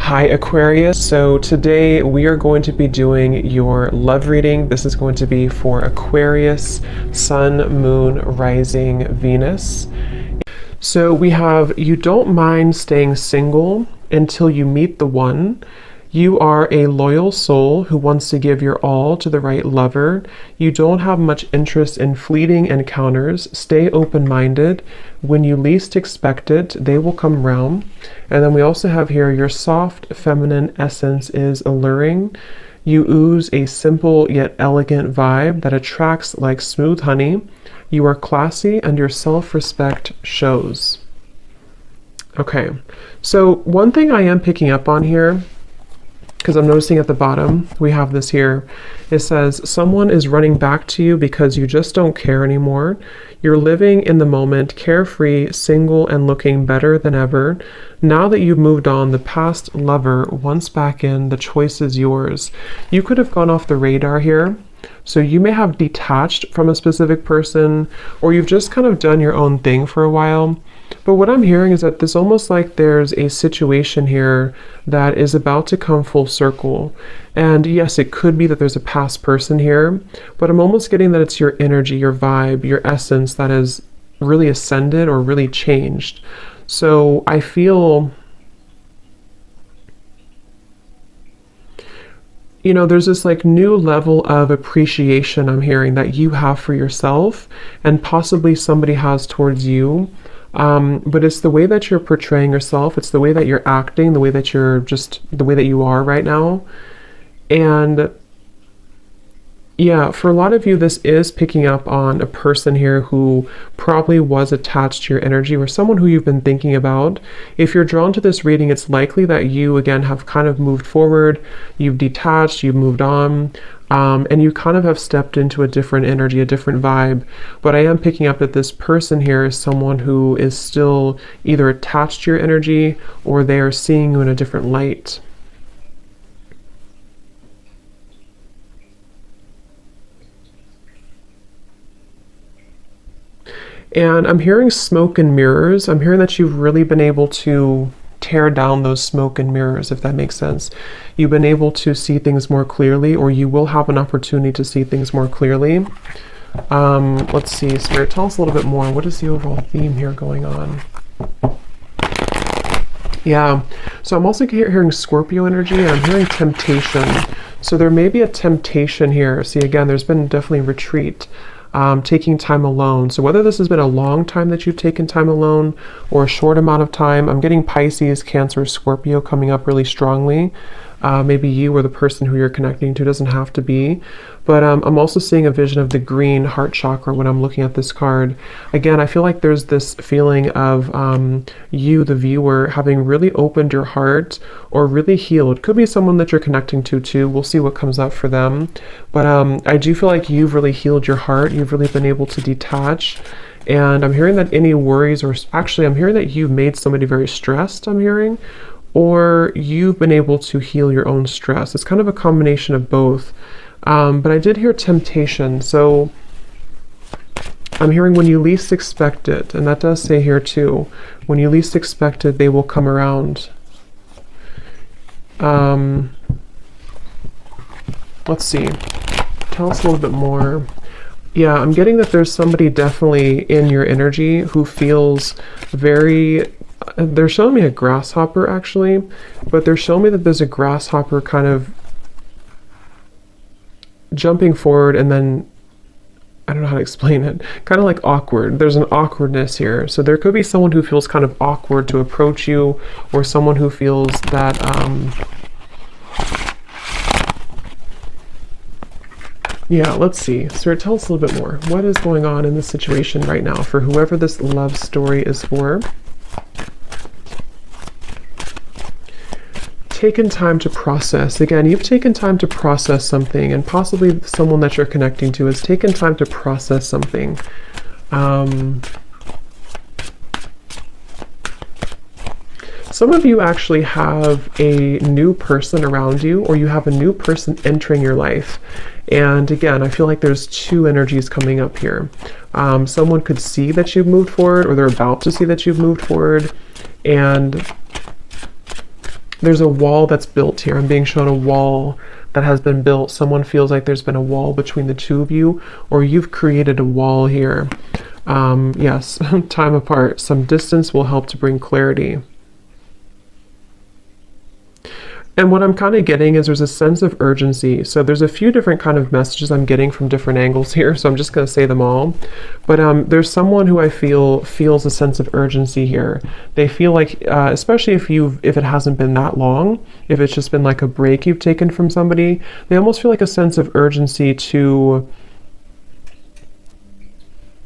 Hi Aquarius, so today we are going to be doing your love reading. This is going to be for Aquarius, Sun, Moon, Rising, Venus. So we have, you don't mind staying single until you meet the one. You are a loyal soul who wants to give your all to the right lover. You don't have much interest in fleeting encounters. Stay open-minded. When you least expect it, they will come round. And then we also have here, your soft feminine essence is alluring. You ooze a simple yet elegant vibe that attracts like smooth honey. You are classy and your self-respect shows. Okay, so one thing I am picking up on here, because I'm noticing at the bottom, we have this here. It says, someone is running back to you because you just don't care anymore. You're living in the moment, carefree, single, and looking better than ever. Now that you've moved on, the past lover, once back in, the choice is yours. You could have gone off the radar here. So you may have detached from a specific person, or you've just kind of done your own thing for a while. But what I'm hearing is that there's almost like there's a situation here that is about to come full circle. And yes, it could be that there's a past person here, but I'm almost getting that it's your energy, your vibe, your essence that has really ascended or really changed. So I feel, you know, there's this like new level of appreciation I'm hearing that you have for yourself and possibly somebody has towards you. But it's the way that you're portraying yourself. It's the way that you're acting, the way that you're just the way that you are right now. And yeah, for a lot of you, this is picking up on a person here who probably was attached to your energy or someone who you've been thinking about. If you're drawn to this reading, it's likely that you, again, have kind of moved forward, you've detached, you've moved on, and you kind of have stepped into a different energy, a different vibe. But I am picking up that this person here is someone who is still either attached to your energy or they are seeing you in a different light. And I'm hearing smoke and mirrors. I'm hearing that you've really been able to tear down those smoke and mirrors, if that makes sense. You've been able to see things more clearly, or you will have an opportunity to see things more clearly. Let's see, Spirit, tell us a little bit more. What is the overall theme here going on? Yeah, so I'm also hearing Scorpio energy, and I'm hearing temptation. So there may be a temptation here. See, again, there's been definitely retreat. Taking time alone. So whether this has been a long time that you've taken time alone or a short amount of time, I'm getting Pisces, Cancer, Scorpio coming up really strongly. Maybe you or the person who you're connecting to, doesn't have to be. But I'm also seeing a vision of the green heart chakra when I'm looking at this card. Again, I feel like there's this feeling of you, the viewer, having really opened your heart or really healed. Could be someone that you're connecting to too. We'll see what comes up for them. But I do feel like you've really healed your heart. You've really been able to detach. And I'm hearing that any worries, or actually I'm hearing that you've made somebody very stressed, I'm hearing, or you've been able to heal your own stress. It's kind of a combination of both. But I did hear temptation. So I'm hearing when you least expect it. And that does say here too, when you least expect it, they will come around. Let's see. Tell us a little bit more. Yeah, I'm getting that there's somebody definitely in your energy who feels very... They're showing me a grasshopper actually, but they're showing me that there's a grasshopper kind of jumping forward and then, I don't know how to explain it, kind of like awkward. There's an awkwardness here. So there could be someone who feels kind of awkward to approach you, or someone who feels that, yeah, let's see. Spirit, tell us a little bit more. What is going on in this situation right now for whoever this love story is for? Taken time to process. Again, you've taken time to process something, and possibly someone that you're connecting to has taken time to process something. Some of you actually have a new person around you, or you have a new person entering your life. And again, I feel like there's two energies coming up here. Someone could see that you've moved forward, or they're about to see that you've moved forward. And There's a wall that's built here. I'm being shown a wall that has been built. Someone feels like there's been a wall between the two of you, or you've created a wall here. Yes, time apart. Some distance will help to bring clarity. And what I'm kind of getting is there's a sense of urgency. So there's a few different kind of messages I'm getting from different angles here. So I'm just going to say them all. But there's someone who I feel feels a sense of urgency here. They feel like, especially if it hasn't been that long, if it's just been like a break you've taken from somebody, they almost feel like a sense of urgency to,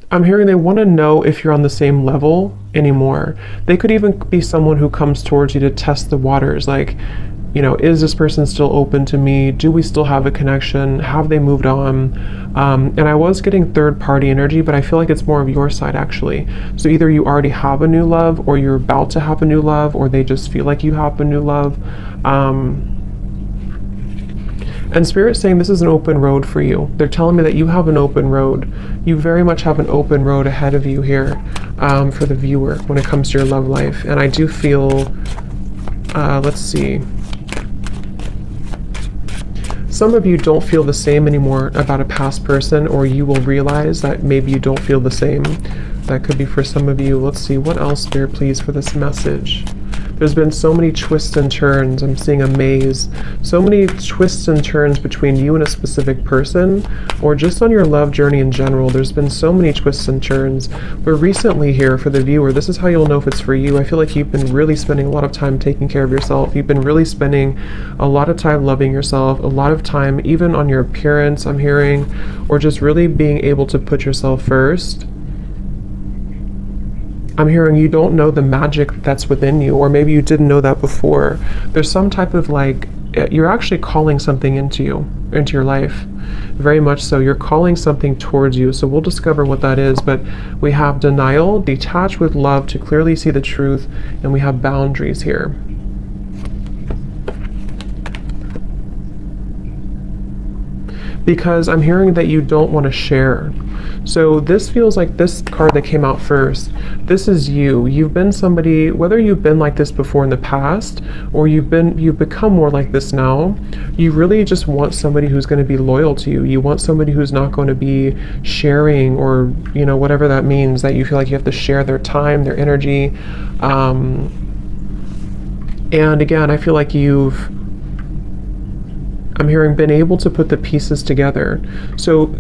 I'm hearing they want to know if you're on the same level anymore. They could even be someone who comes towards you to test the waters. Like, you know, is this person still open to me? Do we still have a connection? Have they moved on? And I was getting third party energy, but I feel like it's more of your side actually. So either you already have a new love, or you're about to have a new love, or they just feel like you have a new love. And Spirit's saying this is an open road for you. They're telling me that you have an open road. You very much have an open road ahead of you here for the viewer when it comes to your love life. And I do feel, let's see. Some of you don't feel the same anymore about a past person, or you will realize that maybe you don't feel the same. That could be for some of you. Let's see, what else, Spirit, please, for this message? There's been so many twists and turns. I'm seeing a maze. So many twists and turns between you and a specific person, or just on your love journey in general. There's been so many twists and turns. But recently here, for the viewer, this is how you'll know if it's for you. I feel like you've been really spending a lot of time taking care of yourself. You've been really spending a lot of time loving yourself, a lot of time even on your appearance, I'm hearing, or just really being able to put yourself first. I'm hearing you don't know the magic that's within you, or maybe you didn't know that before. There's some type of like, you're actually calling something into your life. Very much so. You're calling something towards you. So we'll discover what that is. But we have denial, detach with love to clearly see the truth, and we have boundaries here. Because I'm hearing that you don't want to share. So this feels like this card that came out first. This is you. You've been somebody, whether you've been like this before in the past, or you've become more like this now, you really just want somebody who's going to be loyal to you. You want somebody who's not going to be sharing, or, you know, whatever that means, that you feel like you have to share their time, their energy. And again, I feel like I'm hearing been able to put the pieces together. So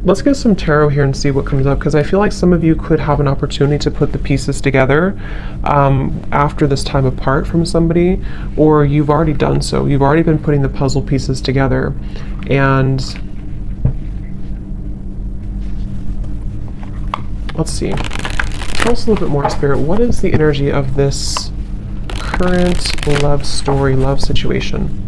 let's get some tarot here and see what comes up, because I feel like some of you could have an opportunity to put the pieces together after this time apart from somebody, or you've already done so. You've already been putting the puzzle pieces together. And let's see. Tell us a little bit more, Spirit. What is the energy of this current love story, love situation?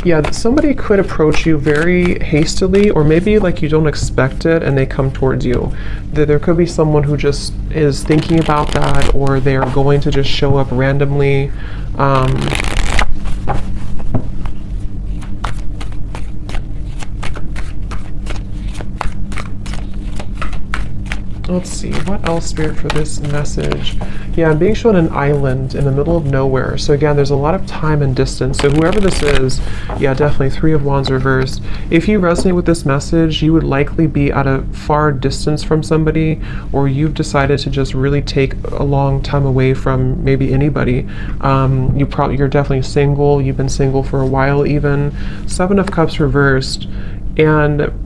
Yeah, somebody could approach you very hastily, or maybe like you don't expect it and they come towards you. There could be someone who just is thinking about that, or they are going to just show up randomly. Let's see, what else, Spirit, for this message? Yeah, I'm being shown an island in the middle of nowhere. So again, there's a lot of time and distance. So whoever this is, yeah, definitely Three of Wands reversed. If you resonate with this message, you would likely be at a far distance from somebody, or you've decided to just really take a long time away from maybe anybody. You're definitely single. You've been single for a while even. Seven of Cups reversed. And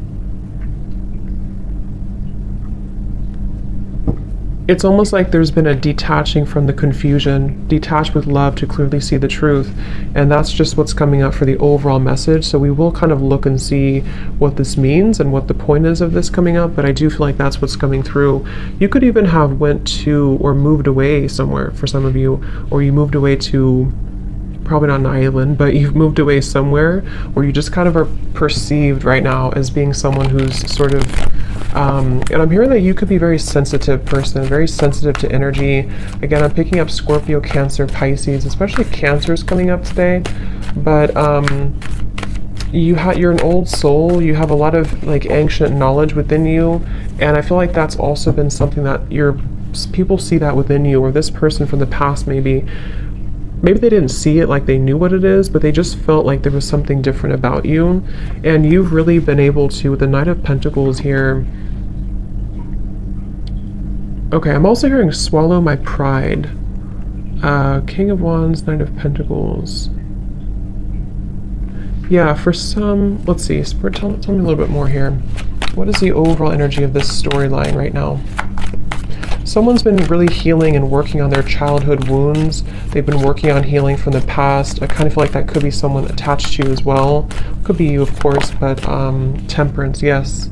it's almost like there's been a detaching from the confusion, detach with love to clearly see the truth. And that's just what's coming up for the overall message. So we will kind of look and see what this means and what the point is of this coming up, but I do feel like that's what's coming through. You could even have went to or moved away somewhere for some of you, or you moved away to, probably not an island, but you've moved away somewhere where you just kind of are perceived right now as being someone who's sort of, and I'm hearing that you could be a very sensitive person, very sensitive to energy. Again, I'm picking up Scorpio, Cancer, Pisces, especially Cancer is coming up today. But you're an old soul. You have a lot of like ancient knowledge within you, and I feel like that's also been something that people see that within you, or this person from the past maybe maybe they didn't see it like they knew what it is, but they just felt like there was something different about you. And you've really been able to, with the Knight of Pentacles here. Okay, I'm also hearing swallow my pride. King of Wands, Knight of Pentacles. Yeah, for some, let's see, Spirit, tell me a little bit more here. What is the overall energy of this storyline right now? Someone's been really healing and working on their childhood wounds. They've been working on healing from the past. I kind of feel like that could be someone attached to you as well. Could be you, of course, but Temperance, yes.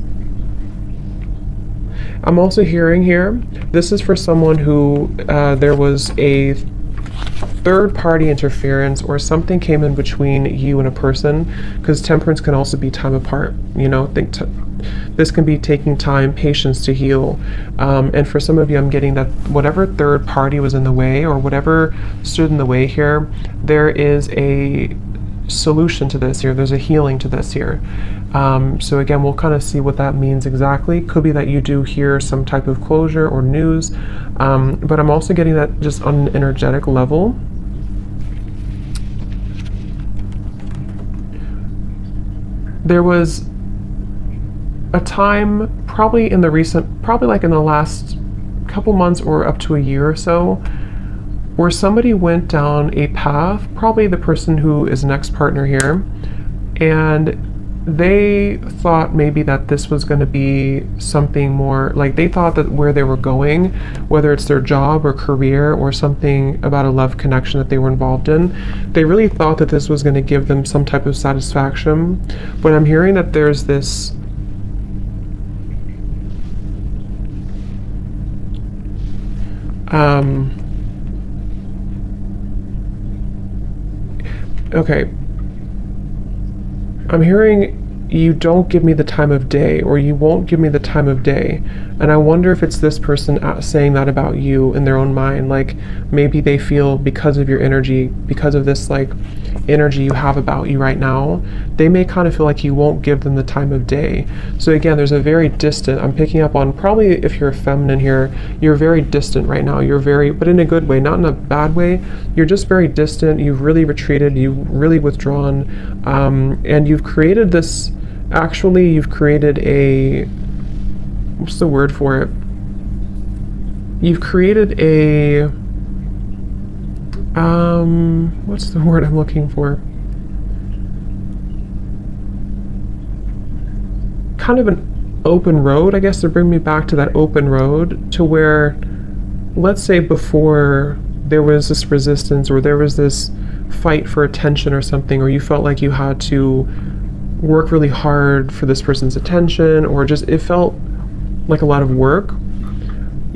I'm also hearing here, this is for someone who there was a third-party interference or something came in between you and a person, because Temperance can also be time apart, you know. This can be taking time, patience to heal, and for some of you, I'm getting that whatever third party was in the way or whatever stood in the way here, there is a solution to this here. There's a healing to this here. So again, we'll kind of see what that means exactly. Could be that you do hear some type of closure or news, but I'm also getting that just on an energetic level. There was a time probably like in the last couple months or up to a year or so, where somebody went down a path, probably the person who is an ex-partner here, and they thought maybe that this was going to be something more, like they thought that where they were going, whether it's their job or career or something about a love connection that they were involved in, they really thought that this was going to give them some type of satisfaction. But I'm hearing that there's this okay, I'm hearing you don't give me the time of day, or you won't give me the time of day. And I wonder if it's this person saying that about you in their own mind. Like maybe they feel because of your energy, because of this like energy you have about you right now, they may kind of feel like you won't give them the time of day. So again, there's a very distant, I'm picking up on, probably if you're a feminine here, you're very distant right now. You're very, but in a good way, not in a bad way. You're just very distant. You've really retreated. You've really withdrawn. And you've created this, actually, you've created a, what's the word for it? You've created a, what's the word I'm looking for? Kind of an open road, I guess, to bring me back to that open road, to where, let's say before there was this resistance or there was this fight for attention or something, or you felt like you had to work really hard for this person's attention, or just it felt like a lot of work.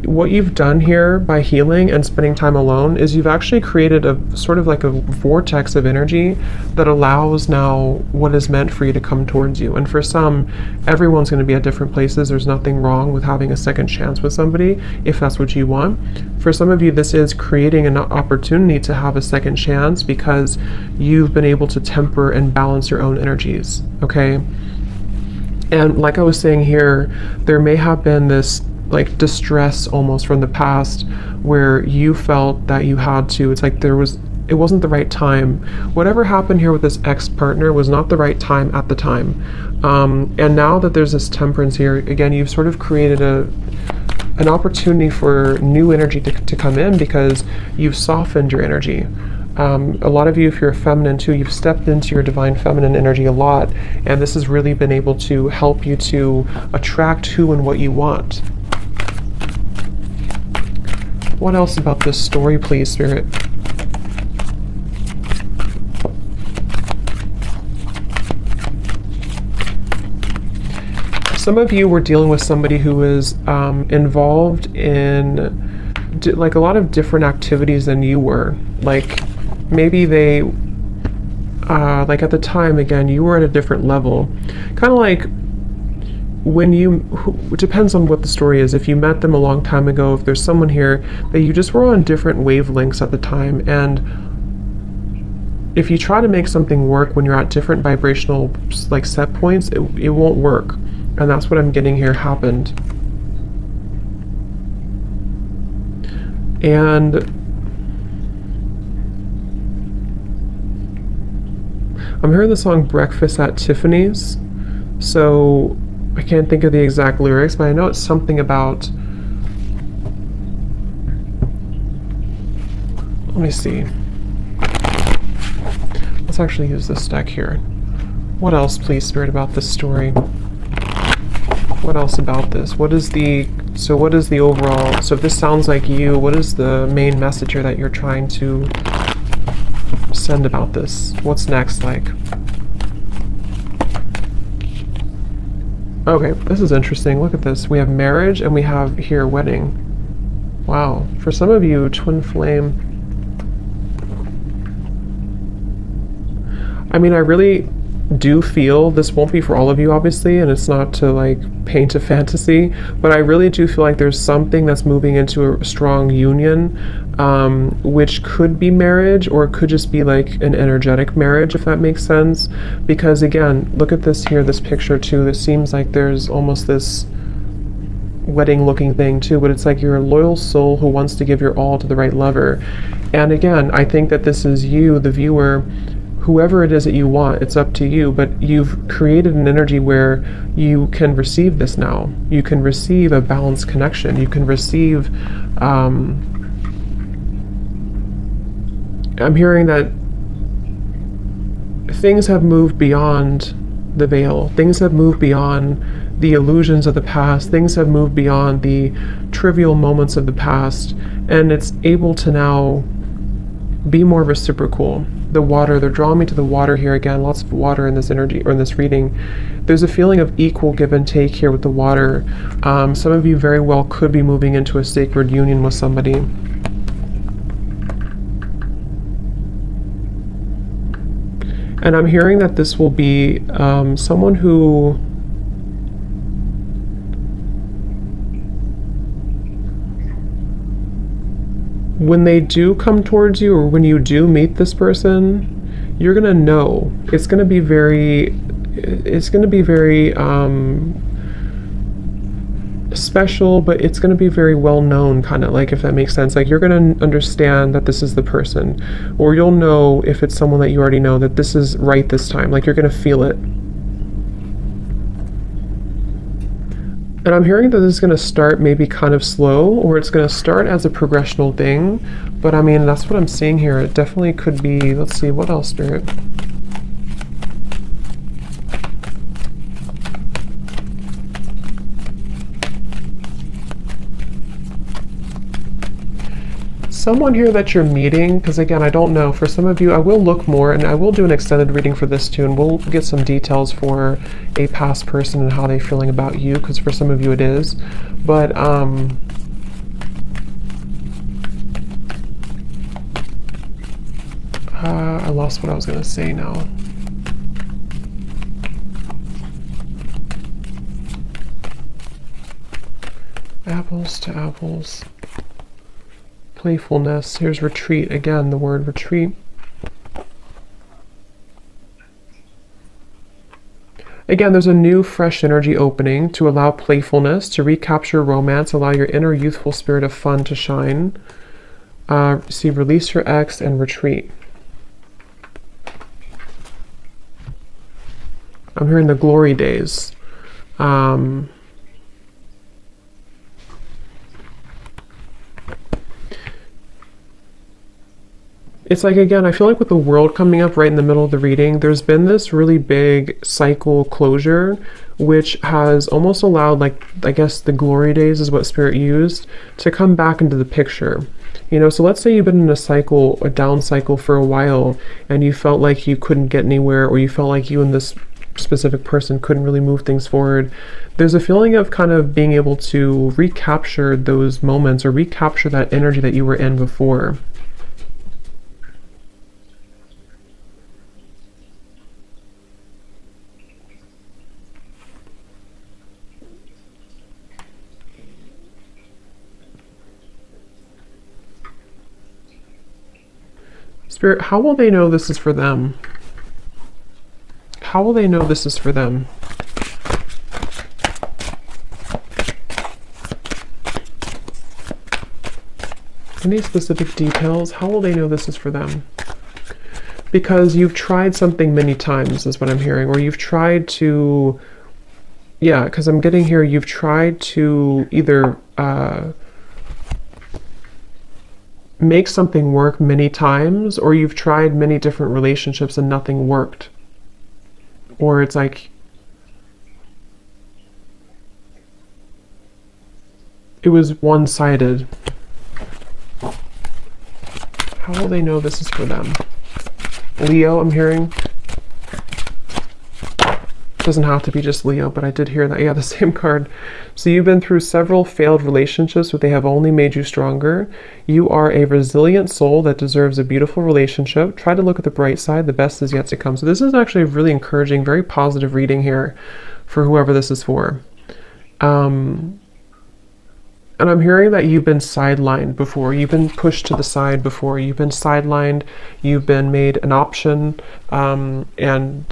What you've done here by healing and spending time alone is you've actually created a sort of like a vortex of energy that allows now what is meant for you to come towards you. And for some, everyone's going to be at different places. There's nothing wrong with having a second chance with somebody if that's what you want. For some of you, this is creating an opportunity to have a second chance because you've been able to temper and balance your own energies, okay? And like I was saying here, there may have been this like distress almost from the past where you felt that you had to, it's like it wasn't the right time. Whatever happened here with this ex-partner was not the right time at the time. And now that there's this temperance here, again, you've sort of created an opportunity for new energy to come in because you've softened your energy. A lot of you, if you're feminine too, you've stepped into your divine feminine energy a lot, and this has really been able to help you to attract who and what you want. What else about this story, please, Spirit? Some of you were dealing with somebody who is involved in like a lot of different activities than you were. Like maybe they, like at the time, again, you were at a different level. Kind of like when it depends on what the story is. If you met them a long time ago, if there's someone here that you just were on different wavelengths at the time, and if you try to make something work when you're at different vibrational like set points, it won't work. And that's what I'm getting here happened. And I'm hearing the song Breakfast at Tiffany's. So I can't think of the exact lyrics, but I know it's something about, let me see. Let's actually use this deck here. What else, please, Spirit, about this story? What else about this? What is the overall, so if this sounds like you, what is the main message here that you're trying to send about this? What's next, like? Okay, this is interesting. Look at this. We have marriage and we have here wedding. Wow. For some of you, twin flame. I mean, I really do feel, this won't be for all of you obviously, and it's not to like paint a fantasy, but I really do feel like there's something that's moving into a strong union, which could be marriage, or it could just be like an energetic marriage, if that makes sense. Because again, look at this here, this picture too. It seems like there's almost this wedding looking thing too, but it's like you're a loyal soul who wants to give your all to the right lover. And again, I think that this is you, the viewer, whoever it is that you want, it's up to you, but you've created an energy where you can receive this now. You can receive a balanced connection. You can receive, I'm hearing that things have moved beyond the veil. Things have moved beyond the illusions of the past. Things have moved beyond the trivial moments of the past, and it's able to now be more reciprocal. The water, they're drawing me to the water here again, lots of water in this energy, or in this reading. There's a feeling of equal give and take here with the water. Some of you very well could be moving into a sacred union with somebody. And I'm hearing that this will be someone who when they do come towards you, or when you do meet this person, you're gonna know. It's gonna be very special, but it's gonna be very well known, kind of like, if that makes sense. Like, you're gonna understand that this is the person, or you'll know if it's someone that you already know that this is right this time. Like, you're gonna feel it. And I'm hearing that this is going to start maybe kind of slow, or it's going to start as a progressional thing. But I mean, that's what I'm seeing here. It definitely could be, let's see, what else, Spirit? Someone here that you're meeting, because again, I don't know. For some of you, I will look more, and I will do an extended reading for this too, and we'll get some details for a past person and how they're feeling about you, because for some of you it is. But I lost what I was going to say now. Apples to apples. Playfulness. Here's retreat. Again, the word retreat. Again, there's a new, fresh energy opening to allow playfulness, to recapture romance, allow your inner youthful spirit of fun to shine. See, release your ex and retreat. I'm hearing the glory days. It's like, again, I feel like with the world coming up right in the middle of the reading, there's been this really big cycle closure, which has almost allowed, like, I guess the glory days is what Spirit used, to come back into the picture. You know, so let's say you've been in a cycle, a down cycle for a while, and you felt like you couldn't get anywhere, or you felt like you and this specific person couldn't really move things forward. There's a feeling of kind of being able to recapture those moments, or recapture that energy that you were in before. Spirit, how will they know this is for them? How will they know this is for them? Any specific details? How will they know this is for them? Because you've tried something many times is what I'm hearing, or you've tried to, yeah, because I'm getting here, you've tried to either make something work many times, or you've tried many different relationships and nothing worked. Or it's like it was one-sided. How will they know this is for them? Leo, I'm hearing. Doesn't have to be just Leo, but I did hear that. Yeah, the same card. So you've been through several failed relationships, but they have only made you stronger. You are a resilient soul that deserves a beautiful relationship. Try to look at the bright side. The best is yet to come. So this is actually a really encouraging, very positive reading here for whoever this is for. And I'm hearing that you've been sidelined before. You've been pushed to the side before. You've been sidelined. You've been made an option. And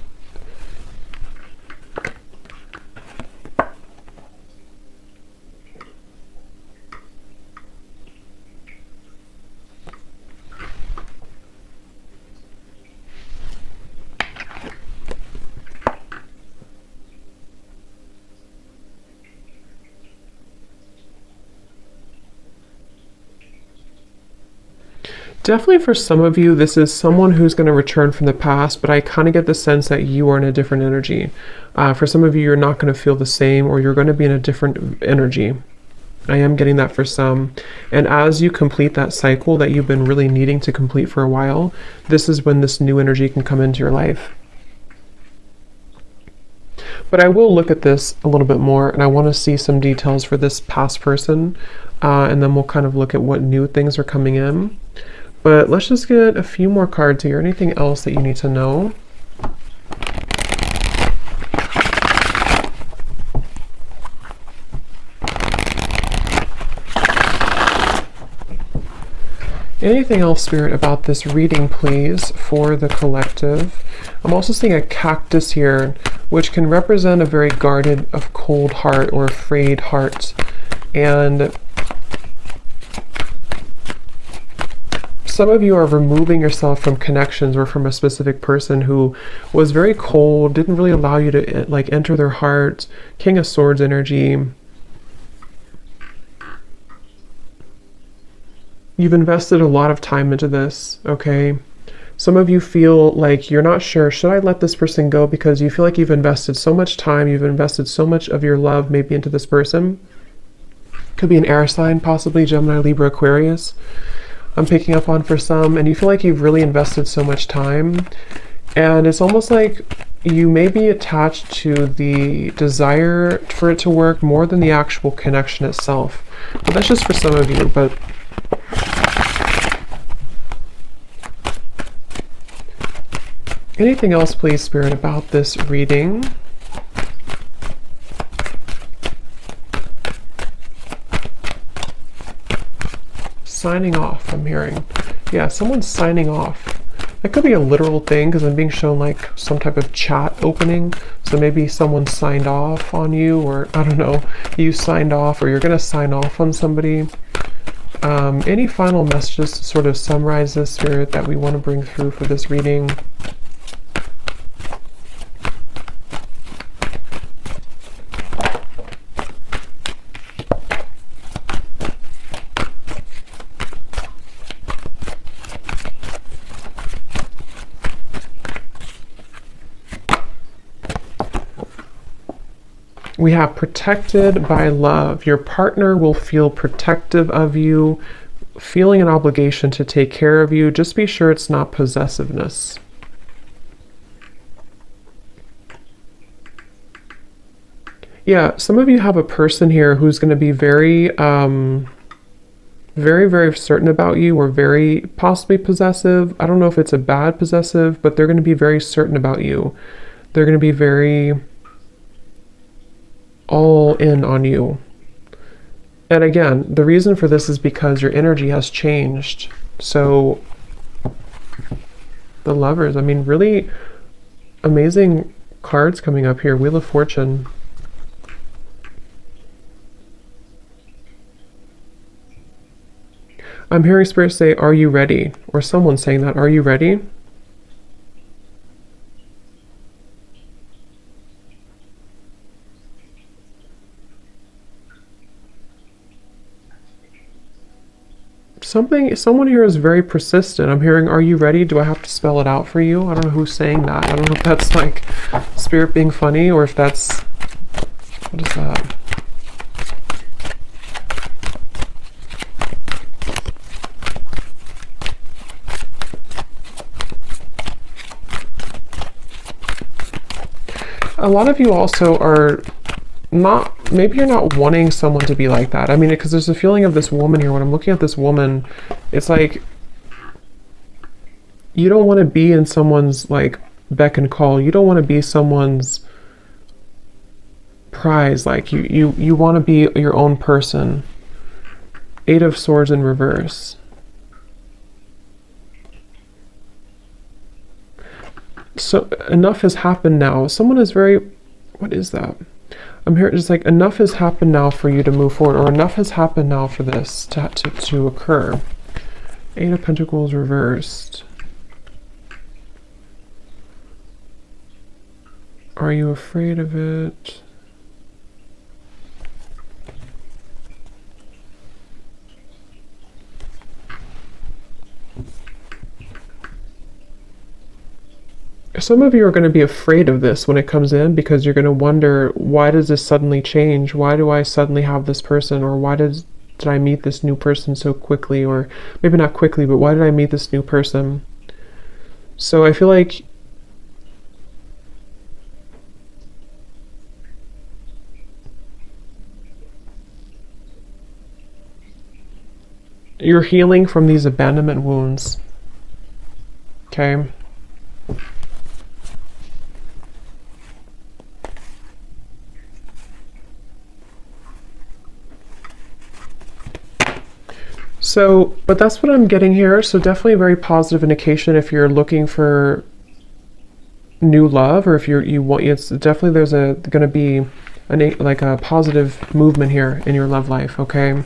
definitely for some of you, this is someone who's going to return from the past, but I kind of get the sense that you are in a different energy. For some of you, you're not going to feel the same, or you're going to be in a different energy. I am getting that for some. And as you complete that cycle that you've been really needing to complete for a while, this is when this new energy can come into your life. But I will look at this a little bit more, and I want to see some details for this past person, and then we'll kind of look at what new things are coming in. But let's just get a few more cards here. Anything else that you need to know? Anything else, Spirit, about this reading, please, for the collective? I'm also seeing a cactus here, which can represent a very guarded, a cold heart or afraid heart. And some of you are removing yourself from connections or from a specific person who was very cold, didn't really allow you to like enter their heart. King of Swords energy. You've invested a lot of time into this, okay? Some of you feel like you're not sure, should I let this person go? Because you feel like you've invested so much time, you've invested so much of your love maybe into this person. Could be an air sign, possibly Gemini, Libra, Aquarius. I'm picking up on for some, and you feel like you've really invested so much time, and it's almost like you may be attached to the desire for it to work more than the actual connection itself. But that's just for some of you. But anything else, please, Spirit, about this reading? Signing off, I'm hearing. Yeah, someone's signing off. That could be a literal thing because I'm being shown like some type of chat opening. So maybe someone signed off on you, or I don't know, you signed off, or you're going to sign off on somebody. Any final messages to sort of summarize this, Spirit, that we want to bring through for this reading? We have protected by love. Your partner will feel protective of you, feeling an obligation to take care of you. Just be sure it's not possessiveness. Yeah, some of you have a person here who's going to be very, very certain about you, or very possibly possessive. I don't know if it's a bad possessive, but they're going to be very certain about you. They're going to be very all in on you. And again, the reason for this is because your energy has changed. So the Lovers, I mean, really amazing cards coming up here. Wheel of Fortune. I'm hearing Spirit say, are you ready? Or someone saying that, are you ready? Someone here is very persistent. I'm hearing, are you ready? Do I have to spell it out for you? I don't know who's saying that. I don't know if that's like spirit being funny or if that's, what is that? A lot of you also are not, maybe you're not wanting someone to be like that. I mean, because there's a feeling of this woman here. When I'm looking at this woman, it's like you don't want to be in someone's like beck and call. You don't want to be someone's prize. Like you want to be your own person. Eight of Swords in reverse. So enough has happened now. Someone is very, what is that? I'm here, just like enough has happened now for you to move forward, or enough has happened now for this to occur. Eight of Pentacles reversed. Are you afraid of it? Some of you are going to be afraid of this when it comes in, because you're going to wonder, why does this suddenly change? Why do I suddenly have this person? Or why did I meet this new person so quickly? Or maybe not quickly, but why did I meet this new person? So I feel like you're healing from these abandonment wounds. Okay. So, but that's what I'm getting here. So definitely a very positive indication if you're looking for new love, or if you want, it's definitely there's going to be like a positive movement here in your love life. Okay.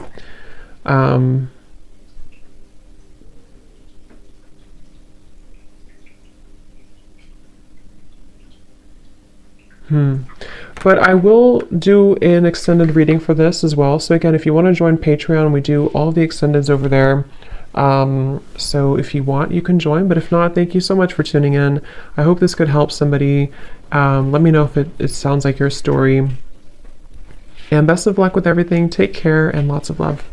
But I will do an extended reading for this as well. So again, if you want to join Patreon, we do all the extendeds over there. So if you want, you can join. But if not, thank you so much for tuning in. I hope this could help somebody. Let me know if it sounds like your story. And best of luck with everything. Take care and lots of love.